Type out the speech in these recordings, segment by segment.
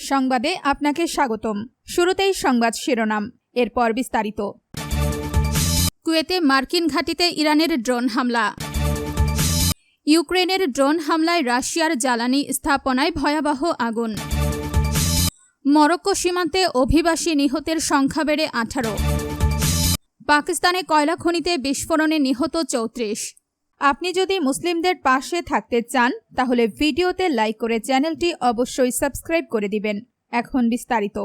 সংবাদে আপনাকে স্বাগতম। শুরুতেই সংবাদ শিরোনাম, এরপর বিস্তারিত। কুয়েতে মার্কিন ঘাঁটিতে ইরানের ড্রোন হামলা। ইউক্রেনের ড্রোন হামলায় রাশিয়ার জ্বালানি স্থাপনায় ভয়াবহ আগুন। মরক্কো সীমান্তে অভিবাসী নিহতের সংখ্যা বেড়ে 18। পাকিস্তানে কয়লা খনিতে বিস্ফোরণে নিহত 34। আপনি যদি মুসলিমদের পাশে থাকতে চান তাহলে ভিডিওতে লাইক করে চ্যানেলটি অবশ্যই সাবস্ক্রাইব করে দিবেন। এখন বিস্তারিত।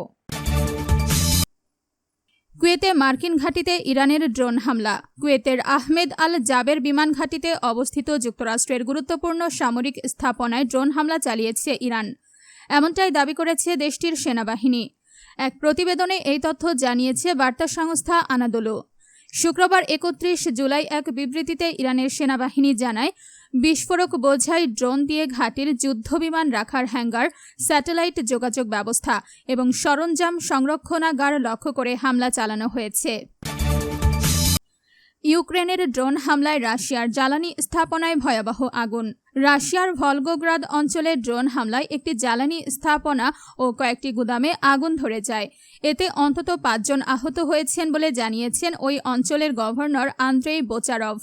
কুয়েতে মার্কিন ঘাঁটিতে ইরানের ড্রোন হামলা। কুয়েতের আহমেদ আল জাবের বিমান ঘাঁটিতে অবস্থিত যুক্তরাষ্ট্রের গুরুত্বপূর্ণ সামরিক স্থাপনায় ড্রোন হামলা চালিয়েছে ইরান, এমনটাই দাবি করেছে দেশটির সেনাবাহিনী। এক প্রতিবেদনে এই তথ্য জানিয়েছে বার্তা সংস্থা আনাদোলু। শুক্রবার 31 জুলাই এক বিবৃতিতে ইরানের সেনাবাহিনী জানায়, বিস্ফোরক বোঝাই ড্রোন দিয়ে ঘাঁটির যুদ্ধবিমান রাখার হ্যাঙ্গার, স্যাটেলাইট যোগাযোগ ব্যবস্থা এবং সরঞ্জাম সংরক্ষণাগার লক্ষ্য করে হামলা চালানো হয়েছে। ইউক্রেনের ড্রোন হামলায় রাশিয়ার জ্বালানি স্থাপনায় ভয়াবহ আগুন। রাশিয়ার ভলগোগ্রাদ অঞ্চলে ড্রোন হামলায় একটি জ্বালানি স্থাপনা ও কয়েকটি গুদামে আগুন ধরে যায়। এতে অন্তত 5 জন আহত হয়েছেন বলে জানিয়েছেন ওই অঞ্চলের গভর্নর আন্দ্রেই বোচারভ।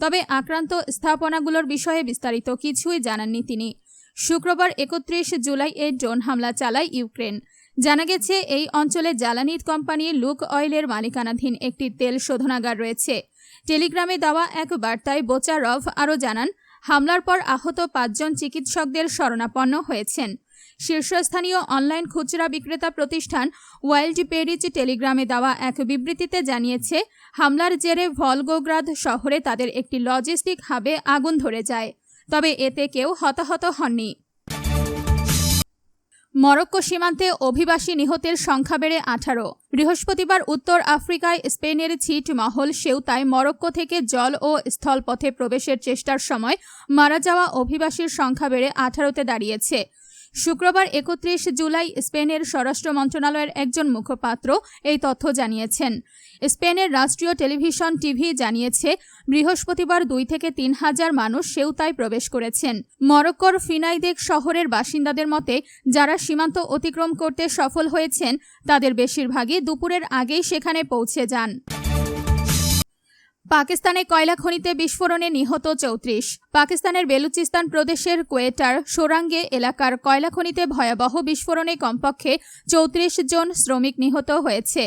তবে আক্রান্ত স্থাপনাগুলোর বিষয়ে বিস্তারিত কিছুই জানাননি তিনি। শুক্রবার 31 জুলাই এই ড্রোন হামলা চালায় ইউক্রেন। জানা গেছে এই অঞ্চলে জ্বালানি কোম্পানি লুক অয়েলের মালিকানাধীন একটি তেল শোধনাগার রয়েছে। টেলিগ্রামে দেওয়া এক বার্তায় বোচারভ আরও জানান, হামলার পর আহত 5 জন চিকিৎসকদের শরণাপন্ন হয়েছেন। শীর্ষস্থানীয় অনলাইন খুচরা বিক্রেতা প্রতিষ্ঠান ওয়াইল্ড পেরিচ টেলিগ্রামে দেওয়া এক বিবৃতিতে জানিয়েছে, হামলার জেরে ভলগোগ্রাদ শহরে তাদের একটি লজিস্টিক হাবে আগুন ধরে যায়। তবে এতে কেউ হতাহত হননি। মরক্কো সীমান্তে অভিবাসী নিহতের সংখ্যা বেড়ে 18। বৃহস্পতিবার উত্তর আফ্রিকায় স্পেনের ছিটমহল সেউতায় মরক্কো থেকে জল ও স্থলপথে প্রবেশের চেষ্টার সময় মারা যাওয়া অভিবাসীর সংখ্যা বেড়ে 18তে দাঁড়িয়েছে। শুক্রবার 31 জুলাই স্পেনের স্বরাষ্ট্র মন্ত্রণালয়ের একজন মুখপাত্র এই তথ্য জানিয়েছেন। স্পেনের রাষ্ট্রীয় টেলিভিশন টিভি জানিয়েছে, বৃহস্পতিবার 2 থেকে 3 হাজার মানুষ সেউতায় প্রবেশ করেছেন। মরক্কোর ফিনাইদেক শহরের বাসিন্দাদের মতে, যারা সীমান্ত অতিক্রম করতে সফল হয়েছেন তাদের বেশিরভাগই দুপুরের আগেই সেখানে পৌঁছে যান। পাকিস্তানে কয়লা খনিতে বিস্ফোরণে নিহত 34। পাকিস্তানের বেলুচিস্তান প্রদেশের কোয়েটার সোরাঙ্গে এলাকার কয়লা খনিতে ভয়াবহ বিস্ফোরণে কমপক্ষে 34 জন শ্রমিক নিহত হয়েছে।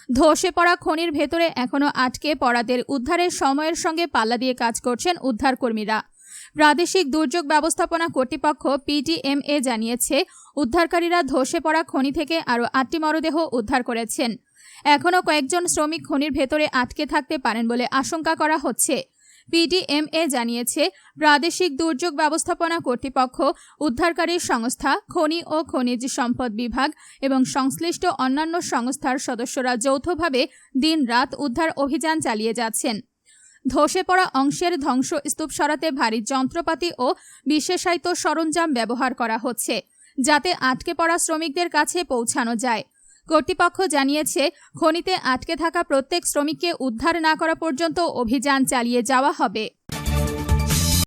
ধসে পড়া খনির ভেতরে এখনও আটকে পড়াদের উদ্ধারের সময়ের সঙ্গে পাল্লা দিয়ে কাজ করছেন উদ্ধারকর্মীরা। প্রাদেশিক দুর্যোগ ব্যবস্থাপনা কর্তৃপক্ষ PTMA জানিয়েছে, উদ্ধারকারীরা ধসে পড়া খনি থেকে আরও 8টি মরদেহ উদ্ধার করেছেন। এখনও কয়েকজন শ্রমিক খনির ভেতরে আটকে থাকতে পারেন বলে আশঙ্কা করা হচ্ছে। PTMA জানিয়েছে, প্রাদেশিক দুর্যোগ ব্যবস্থাপনা কর্তৃপক্ষ, উদ্ধারকারী সংস্থা, খনি ও খনিজ সম্পদ বিভাগ এবং সংশ্লিষ্ট অন্যান্য সংস্থার সদস্যরা যৌথভাবে দিন-রাত উদ্ধার অভিযান চালিয়ে যাচ্ছেন। ধসে পড়া অংশের ধ্বংসস্তূপ সরাতে ভারী যন্ত্রপাতি ও বিশেষায়িত সরঞ্জাম ব্যবহার করা হচ্ছে, যাতে আটকে পড়া শ্রমিকদের কাছে পৌঁছানো যায়। কর্তৃপক্ষ জানিয়েছে, খনিতে আটকে থাকা প্রত্যেক শ্রমিককে উদ্ধার না করা পর্যন্ত অভিযান চালিয়ে যাওয়া হবে।